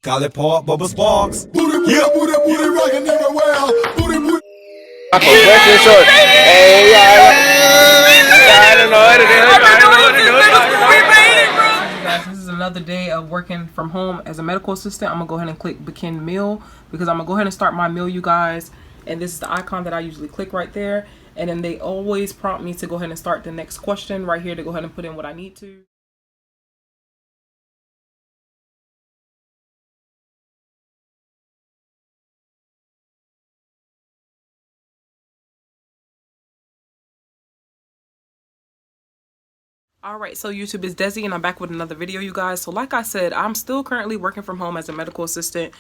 Call it Park Bubba Sparks. Booty, booty, booty, booty, rockin' everywhere. Booty, booty. Short. Hey, I don't know what to do. I don't know what to do. Guys, this is another day of working from home as a medical assistant. I'm gonna go ahead and click begin meal because I'm gonna go ahead and start my meal, you guys. And this is the icon that I usually click right there. And then they always prompt me to go ahead and start the next question right here to go ahead and put in what I need to. Alright, so YouTube is Desi and I'm back with another video, you guys. So like I said, I'm still currently working from home as a medical assistant.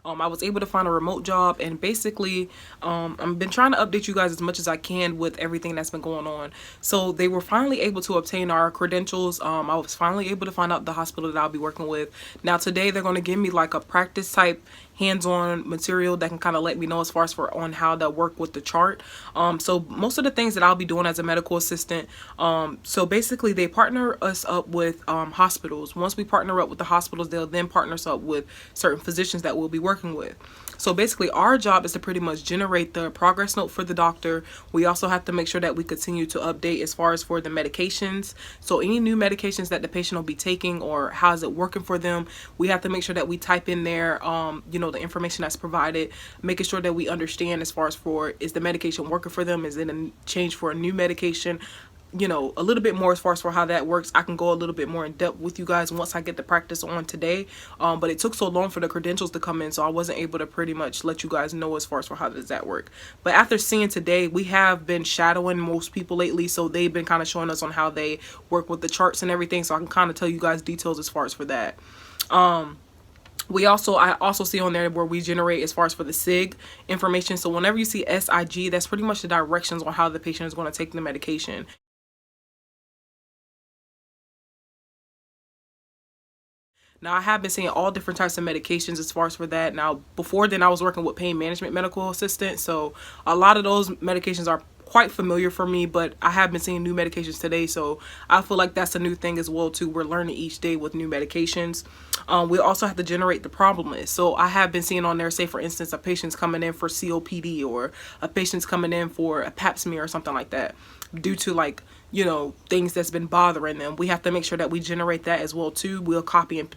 I was able to find a remote job, and basically I've been trying to update you guys as much as I can with everything that's been going on. So they were finally able to obtain our credentials. I was finally able to find out the hospital that I'll be working with. Now today they're going to give me like a practice type hands-on material that can kind of let me know as far as on how to work with the chart. So most of the things that I'll be doing as a medical assistant, so basically they partner us up with hospitals. Once we partner up with the hospitals, they'll then partner us up with certain physicians that we'll be working with. So basically our job is to pretty much generate the progress note for the doctor. We also have to make sure that we continue to update as far as for the medications. So any new medications that the patient will be taking or how is it working for them, we have to make sure that we type in there, you know, the information that's provided, making sure that we understand as far as for is the medication working for them, is it a change for a new medication, you know, a little bit more as far as for how that works. I can go a little bit more in depth with you guys once I get the practice on today, but it took so long for the credentials to come in, so I wasn't able to pretty much let you guys know as far as for how does that work. But after seeing today, we have been shadowing most people lately, so they've been kind of showing us on how they work with the charts and everything, so I can kind of tell you guys details as far as for that. I also see on there where we generate as far as for the SIG information. So whenever you see SIG, that's pretty much the directions on how the patient is going to take the medication. Now, I have been seeing all different types of medications as far as for that. Now, before then, I was working with pain management medical assistant. So a lot of those medications are quite familiar for me, but I have been seeing new medications today, so I feel like that's a new thing as well too. We're learning each day with new medications. We also have to generate the problem list. So I have been seeing on there, say for instance, a patient's coming in for COPD or a patient's coming in for a pap smear or something like that due to, like, you know, things that's been bothering them. We have to make sure that we generate that as well too. We'll copy and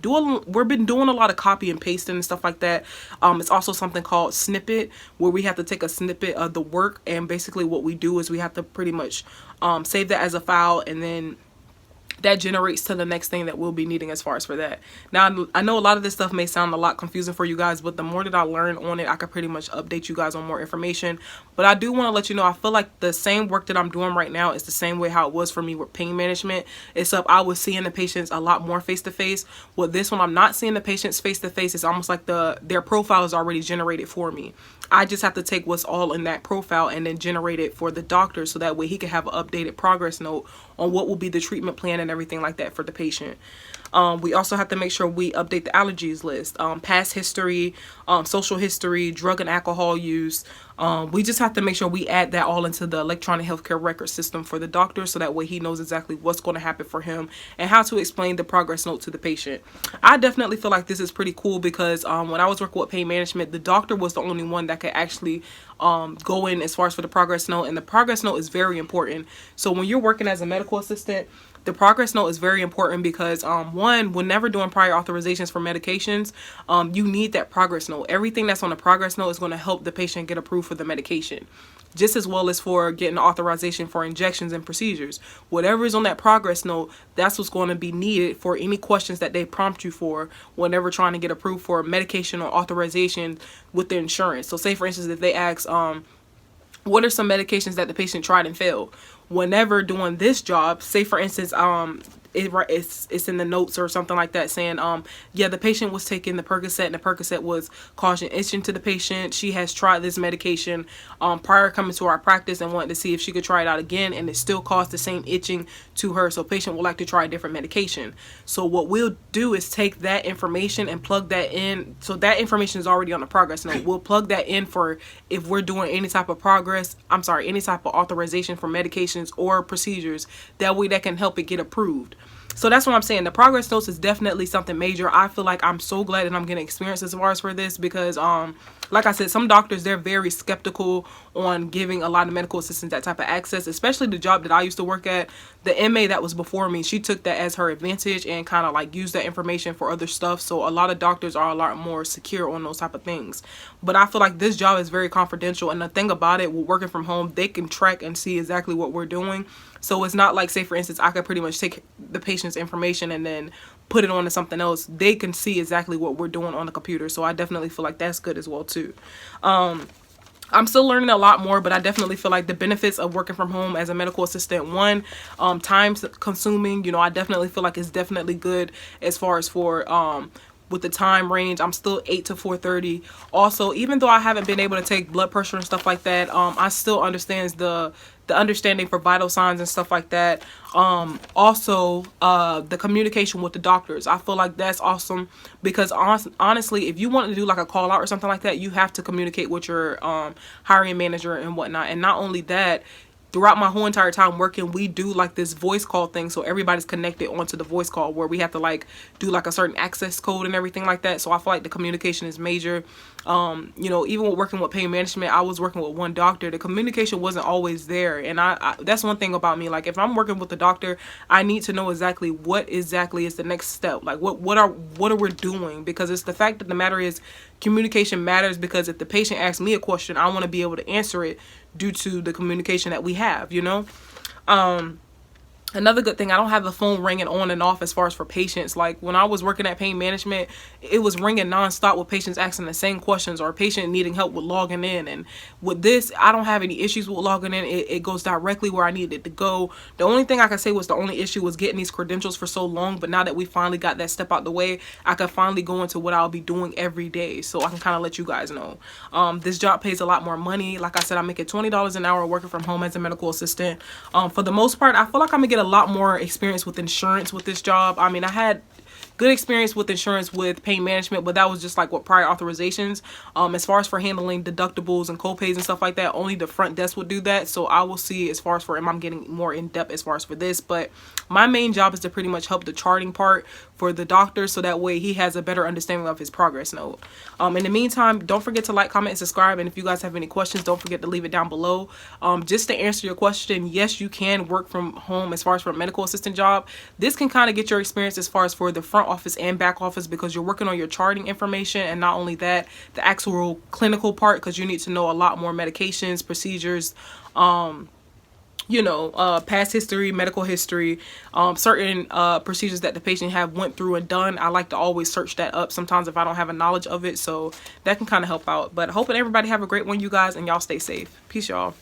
we've been doing a lot of copy and pasting and stuff like that. It's also something called snippet, where we have to take a snippet of the work, and basically what we do is we have to pretty much save that as a file, and then that generates to the next thing that we'll be needing as far as for that. Now, I know a lot of this stuff may sound a lot confusing for you guys, but the more that I learn on it, I can pretty much update you guys on more information. But I do want to let you know, I feel like the same work that I'm doing right now is the same way how it was for me with pain management, except I was seeing the patients a lot more face-to-face. With this one, I'm not seeing the patients face-to-face. It's almost like their profile is already generated for me. I just have to take what's all in that profile and then generate it for the doctor, so that way he can have an updated progress note on what will be the treatment plan and everything like that for the patient. We also have to make sure we update the allergies list, past history, social history, drug and alcohol use. We just have to make sure we add that all into the electronic healthcare record system for the doctor, so that way he knows exactly what's going to happen for him and how to explain the progress note to the patient. I definitely feel like this is pretty cool because when I was working with pain management, the doctor was the only one that could actually go in as far as for the progress note, and the progress note is very important. So when you're working as a medical assistant, the progress note is very important because one, whenever doing prior authorizations for medications, you need that progress note. Everything that's on the progress note is going to help the patient get approved for the medication, just as well as for getting authorization for injections and procedures. Whatever is on that progress note, that's what's going to be needed for any questions that they prompt you for whenever trying to get approved for medication or authorization with the insurance. So say for instance, if they ask, what are some medications that the patient tried and failed? Whenever doing this job, say for instance, it's in the notes or something like that saying, yeah, the patient was taking the Percocet and the Percocet was causing itching to the patient. She has tried this medication prior coming to our practice and wanted to see if she could try it out again, and it still caused the same itching to her. So patient would like to try a different medication. So what we'll do is take that information and plug that in. So that information is already on the progress note. We'll plug that in for if we're doing any type of any type of authorization for medications or procedures. That way that can help it get approved. So that's what I'm saying. The progress notes is definitely something major. I feel like I'm so glad that I'm getting experience as far as for this, because like I said, some doctors, they're very skeptical on giving a lot of medical assistants that type of access, especially the job that I used to work at. The MA that was before me, she took that as her advantage and kind of like used that information for other stuff. So a lot of doctors are a lot more secure on those type of things. But I feel like this job is very confidential, and the thing about it, with working from home, they can track and see exactly what we're doing. So it's not like, say for instance, I could pretty much take the patient's information and then put it onto something else. They can see exactly what we're doing on the computer. So I definitely feel like that's good as well too. I'm still learning a lot more, but I definitely feel like the benefits of working from home as a medical assistant, one, time consuming, you know, I definitely feel like it's definitely good as far as for with the time range. I'm still 8 to 4:30. Also, even though I haven't been able to take blood pressure and stuff like that, I still understands the understanding for vital signs and stuff like that. Also, the communication with the doctors, I feel like that's awesome, because honestly, if you want to do like a call out or something like that, you have to communicate with your hiring manager and whatnot. And not only that, throughout my whole entire time working, we do like this voice call thing, so everybody's connected onto the voice call, where we have to like do like a certain access code and everything like that. So I feel like the communication is major. You know, even with working with pain management, I was working with one doctor. The communication wasn't always there, and I that's one thing about me. Like, if I'm working with the doctor, I need to know exactly what exactly is the next step. Like, what are we doing? Because it's the fact that the matter is, communication matters, because if the patient asks me a question, I want to be able to answer it due to the communication that we have, you know. Another good thing, I don't have the phone ringing on and off as far as for patients. Like, when I was working at pain management, it was ringing nonstop with patients asking the same questions, or a patient needing help with logging in. And with this, I don't have any issues with logging in. It goes directly where I need it to go. The only thing I can say was the only issue was getting these credentials for so long. But now that we finally got that step out the way, I can finally go into what I'll be doing every day. So I can kind of let you guys know. This job pays a lot more money. Like I said, I'm making $20 an hour working from home as a medical assistant. For the most part, I feel like I'm gonna get a lot more experience with insurance with this job. I mean, I had good experience with insurance with pain management, but that was just like with prior authorizations. As far as for handling deductibles and co-pays and stuff like that, only the front desk would do that. So I will see as far as for, am I'm getting more in depth as far as for this. But my main job is to pretty much help the charting part for the doctor, so that way he has a better understanding of his progress note. In the meantime, don't forget to like, comment, and subscribe. And if you guys have any questions, don't forget to leave it down below. Just to answer your question, yes, you can work from home as far as for a medical assistant job. This can kind of get your experience as far as for the front office and back office, because you're working on your charting information, and not only that, the actual clinical part, because you need to know a lot more medications, procedures, you know, past history, medical history, certain procedures that the patient have went through and done. I like to always search that up sometimes if I don't have a knowledge of it, so that can kind of help out. But hoping everybody have a great one, you guys, and y'all stay safe. Peace, y'all.